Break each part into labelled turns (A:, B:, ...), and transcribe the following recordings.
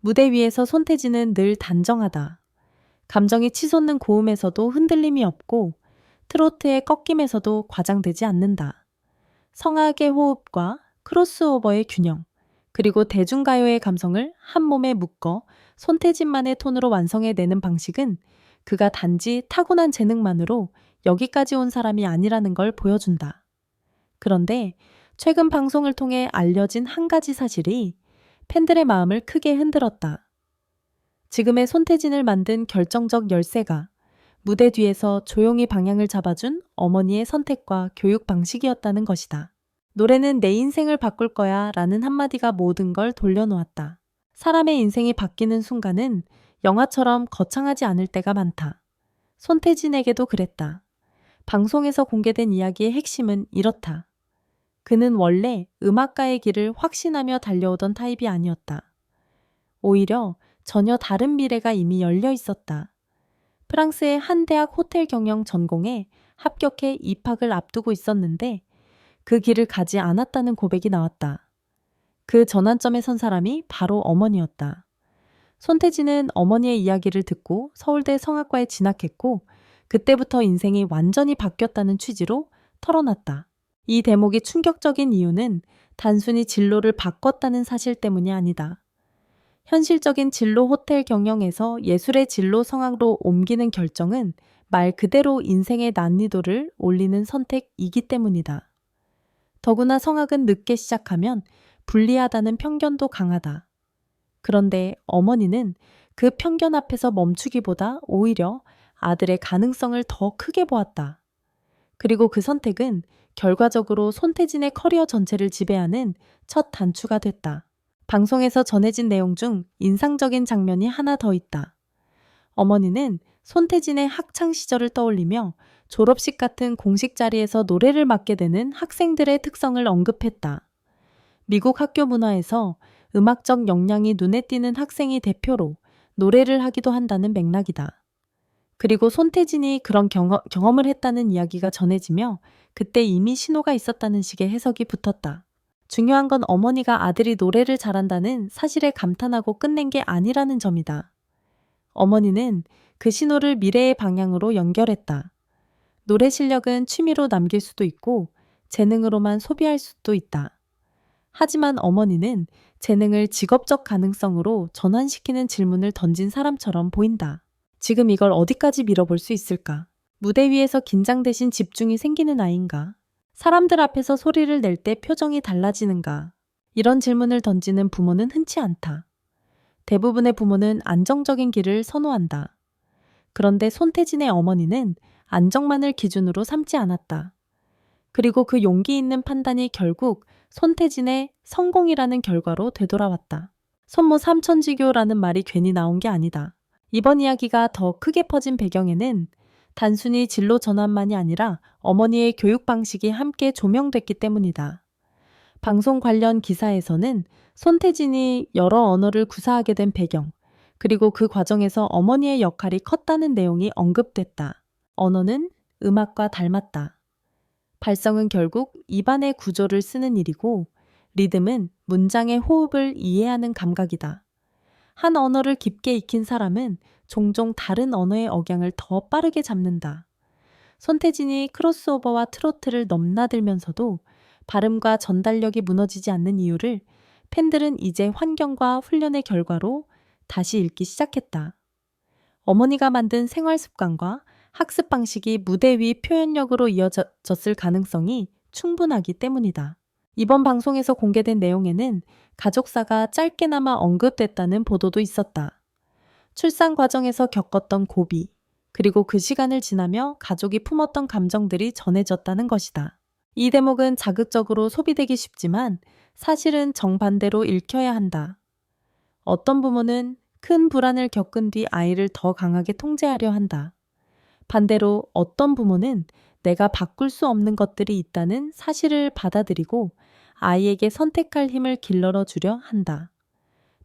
A: 무대 위에서 손태진은 늘 단정하다. 감정이 치솟는 고음에서도 흔들림이 없고 트로트의 꺾임에서도 과장되지 않는다. 성악의 호흡과 크로스오버의 균형, 그리고 대중가요의 감성을 한 몸에 묶어 손태진만의 톤으로 완성해내는 방식은 그가 단지 타고난 재능만으로 여기까지 온 사람이 아니라는 걸 보여준다. 그런데 최근 방송을 통해 알려진 한 가지 사실이 팬들의 마음을 크게 흔들었다. 지금의 손태진을 만든 결정적 열쇠가 무대 뒤에서 조용히 방향을 잡아준 어머니의 선택과 교육 방식이었다는 것이다. 노래는 내 인생을 바꿀 거야 라는 한마디가 모든 걸 돌려놓았다. 사람의 인생이 바뀌는 순간은 영화처럼 거창하지 않을 때가 많다. 손태진에게도 그랬다. 방송에서 공개된 이야기의 핵심은 이렇다. 그는 원래 음악가의 길을 확신하며 달려오던 타입이 아니었다. 오히려 전혀 다른 미래가 이미 열려 있었다. 프랑스의 한 대학 호텔 경영 전공에 합격해 입학을 앞두고 있었는데 그 길을 가지 않았다는 고백이 나왔다. 그 전환점에 선 사람이 바로 어머니였다. 손태진은 어머니의 이야기를 듣고 서울대 성악과에 진학했고 그때부터 인생이 완전히 바뀌었다는 취지로 털어놨다. 이 대목이 충격적인 이유는 단순히 진로를 바꿨다는 사실 때문이 아니다. 현실적인 진로 호텔 경영에서 예술의 진로 성악으로 옮기는 결정은 말 그대로 인생의 난이도를 올리는 선택이기 때문이다. 더구나 성악은 늦게 시작하면 불리하다는 편견도 강하다. 그런데 어머니는 그 편견 앞에서 멈추기보다 오히려 아들의 가능성을 더 크게 보았다. 그리고 그 선택은 결과적으로 손태진의 커리어 전체를 지배하는 첫 단추가 됐다. 방송에서 전해진 내용 중 인상적인 장면이 하나 더 있다. 어머니는 손태진의 학창 시절을 떠올리며 졸업식 같은 공식 자리에서 노래를 맡게 되는 학생들의 특성을 언급했다. 미국 학교 문화에서 음악적 역량이 눈에 띄는 학생이 대표로 노래를 하기도 한다는 맥락이다. 그리고 손태진이 그런 경험을 했다는 이야기가 전해지며 그때 이미 신호가 있었다는 식의 해석이 붙었다. 중요한 건 어머니가 아들이 노래를 잘한다는 사실에 감탄하고 끝낸 게 아니라는 점이다. 어머니는 그 신호를 미래의 방향으로 연결했다. 노래 실력은 취미로 남길 수도 있고 재능으로만 소비할 수도 있다. 하지만 어머니는 재능을 직업적 가능성으로 전환시키는 질문을 던진 사람처럼 보인다. 지금 이걸 어디까지 밀어볼 수 있을까? 무대 위에서 긴장 대신 집중이 생기는 아이인가? 사람들 앞에서 소리를 낼 때 표정이 달라지는가? 이런 질문을 던지는 부모는 흔치 않다. 대부분의 부모는 안정적인 길을 선호한다. 그런데 손태진의 어머니는 안정만을 기준으로 삼지 않았다. 그리고 그 용기 있는 판단이 결국 손태진의 성공이라는 결과로 되돌아왔다. 손모 삼천지교라는 말이 괜히 나온 게 아니다. 이번 이야기가 더 크게 퍼진 배경에는 단순히 진로 전환만이 아니라 어머니의 교육 방식이 함께 조명됐기 때문이다. 방송 관련 기사에서는 손태진이 여러 언어를 구사하게 된 배경, 그리고 그 과정에서 어머니의 역할이 컸다는 내용이 언급됐다. 언어는 음악과 닮았다. 발성은 결국 입안의 구조를 쓰는 일이고, 리듬은 문장의 호흡을 이해하는 감각이다. 한 언어를 깊게 익힌 사람은 종종 다른 언어의 억양을 더 빠르게 잡는다. 손태진이 크로스오버와 트로트를 넘나들면서도 발음과 전달력이 무너지지 않는 이유를 팬들은 이제 환경과 훈련의 결과로 다시 읽기 시작했다. 어머니가 만든 생활 습관과 학습 방식이 무대 위 표현력으로 이어졌을 가능성이 충분하기 때문이다. 이번 방송에서 공개된 내용에는 가족사가 짧게나마 언급됐다는 보도도 있었다. 출산 과정에서 겪었던 고비, 그리고 그 시간을 지나며 가족이 품었던 감정들이 전해졌다는 것이다. 이 대목은 자극적으로 소비되기 쉽지만 사실은 정반대로 읽혀야 한다. 어떤 부모는 큰 불안을 겪은 뒤 아이를 더 강하게 통제하려 한다. 반대로 어떤 부모는 내가 바꿀 수 없는 것들이 있다는 사실을 받아들이고 아이에게 선택할 힘을 길러러 주려 한다.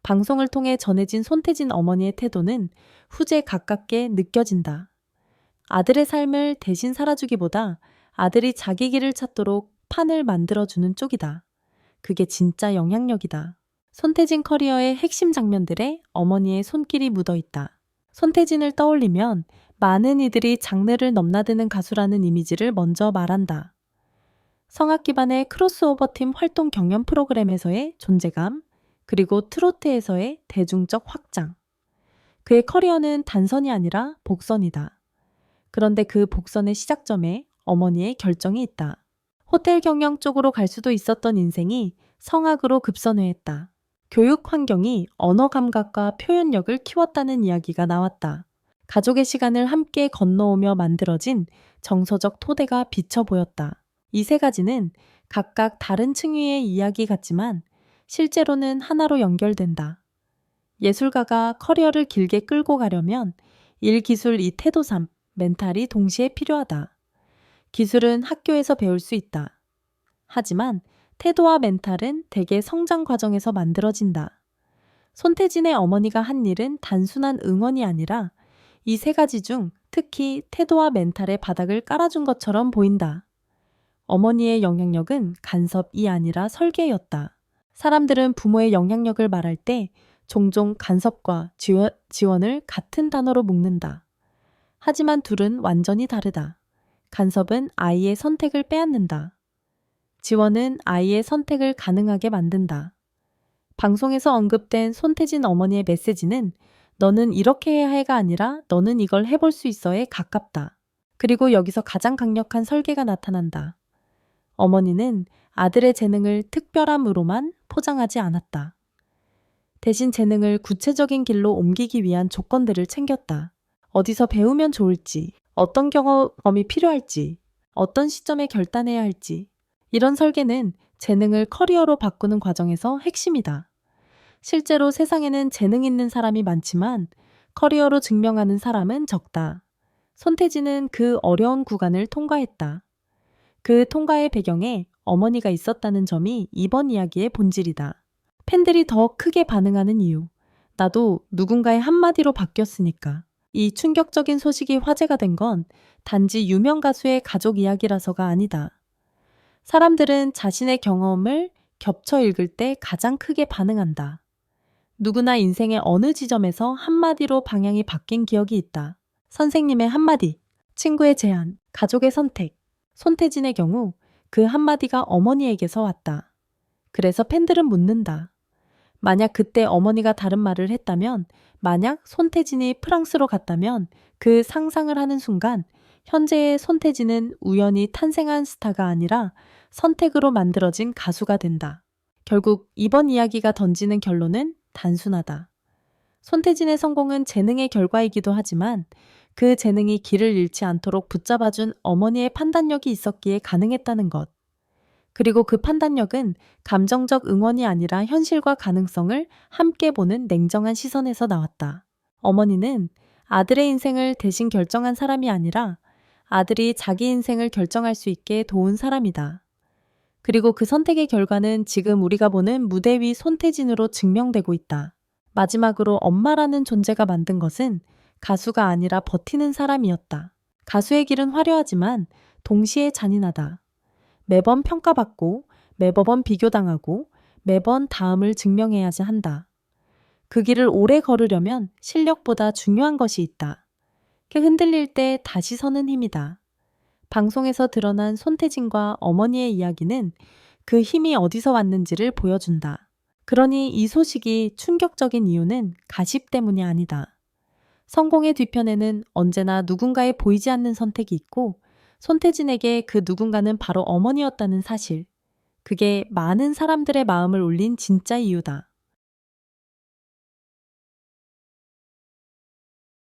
A: 방송을 통해 전해진 손태진 어머니의 태도는 후제 가깝게 느껴진다. 아들의 삶을 대신 살아주기보다 아들이 자기 길을 찾도록 판을 만들어주는 쪽이다. 그게 진짜 영향력이다. 손태진 커리어의 핵심 장면들에 어머니의 손길이 묻어 있다. 손태진을 떠올리면 많은 이들이 장르를 넘나드는 가수라는 이미지를 먼저 말한다. 성악 기반의 크로스오버팀 활동 경연 프로그램에서의 존재감, 그리고 트로트에서의 대중적 확장. 그의 커리어는 단선이 아니라 복선이다. 그런데 그 복선의 시작점에 어머니의 결정이 있다. 호텔 경영 쪽으로 갈 수도 있었던 인생이 성악으로 급선회했다. 교육 환경이 언어 감각과 표현력을 키웠다는 이야기가 나왔다. 가족의 시간을 함께 건너오며 만들어진 정서적 토대가 비쳐 보였다. 이 세 가지는 각각 다른 층위의 이야기 같지만 실제로는 하나로 연결된다. 예술가가 커리어를 길게 끌고 가려면 일, 기술, 이 태도, 삶, 멘탈이 동시에 필요하다. 기술은 학교에서 배울 수 있다. 하지만 태도와 멘탈은 대개 성장 과정에서 만들어진다. 손태진의 어머니가 한 일은 단순한 응원이 아니라 이 세 가지 중 특히 태도와 멘탈의 바닥을 깔아준 것처럼 보인다. 어머니의 영향력은 간섭이 아니라 설계였다. 사람들은 부모의 영향력을 말할 때 종종 간섭과 지원을 같은 단어로 묶는다. 하지만 둘은 완전히 다르다. 간섭은 아이의 선택을 빼앗는다. 지원은 아이의 선택을 가능하게 만든다. 방송에서 언급된 손태진 어머니의 메시지는 너는 이렇게 해야 해가 아니라 너는 이걸 해볼 수 있어에 가깝다. 그리고 여기서 가장 강력한 설계가 나타난다. 어머니는 아들의 재능을 특별함으로만 포장하지 않았다. 대신 재능을 구체적인 길로 옮기기 위한 조건들을 챙겼다. 어디서 배우면 좋을지, 어떤 경험이 필요할지, 어떤 시점에 결단해야 할지. 이런 설계는 재능을 커리어로 바꾸는 과정에서 핵심이다. 실제로 세상에는 재능 있는 사람이 많지만 커리어로 증명하는 사람은 적다. 손태진은 그 어려운 구간을 통과했다. 그 통과의 배경에 어머니가 있었다는 점이 이번 이야기의 본질이다. 팬들이 더 크게 반응하는 이유. 나도 누군가의 한마디로 바뀌었으니까. 이 충격적인 소식이 화제가 된 건 단지 유명 가수의 가족 이야기라서가 아니다. 사람들은 자신의 경험을 겹쳐 읽을 때 가장 크게 반응한다. 누구나 인생의 어느 지점에서 한마디로 방향이 바뀐 기억이 있다. 선생님의 한마디, 친구의 제안, 가족의 선택. 손태진의 경우 그 한마디가 어머니에게서 왔다. 그래서 팬들은 묻는다. 만약 그때 어머니가 다른 말을 했다면, 만약 손태진이 프랑스로 갔다면 그 상상을 하는 순간 현재의 손태진은 우연히 탄생한 스타가 아니라 선택으로 만들어진 가수가 된다. 결국 이번 이야기가 던지는 결론은 단순하다. 손태진의 성공은 재능의 결과이기도 하지만 그 재능이 길을 잃지 않도록 붙잡아준 어머니의 판단력이 있었기에 가능했다는 것. 그리고 그 판단력은 감정적 응원이 아니라 현실과 가능성을 함께 보는 냉정한 시선에서 나왔다. 어머니는 아들의 인생을 대신 결정한 사람이 아니라 아들이 자기 인생을 결정할 수 있게 도운 사람이다. 그리고 그 선택의 결과는 지금 우리가 보는 무대 위 손태진으로 증명되고 있다. 마지막으로 엄마라는 존재가 만든 것은 가수가 아니라 버티는 사람이었다. 가수의 길은 화려하지만 동시에 잔인하다. 매번 평가받고 매번 비교당하고 매번 다음을 증명해야지 한다. 그 길을 오래 걸으려면 실력보다 중요한 것이 있다. 흔들릴 때 다시 서는 힘이다. 방송에서 드러난 손태진과 어머니의 이야기는 그 힘이 어디서 왔는지를 보여준다. 그러니 이 소식이 충격적인 이유는 가십 때문이 아니다. 성공의 뒤편에는 언제나 누군가의 보이지 않는 선택이 있고 손태진에게 그 누군가는 바로 어머니였다는 사실. 그게 많은 사람들의 마음을 울린 진짜 이유다.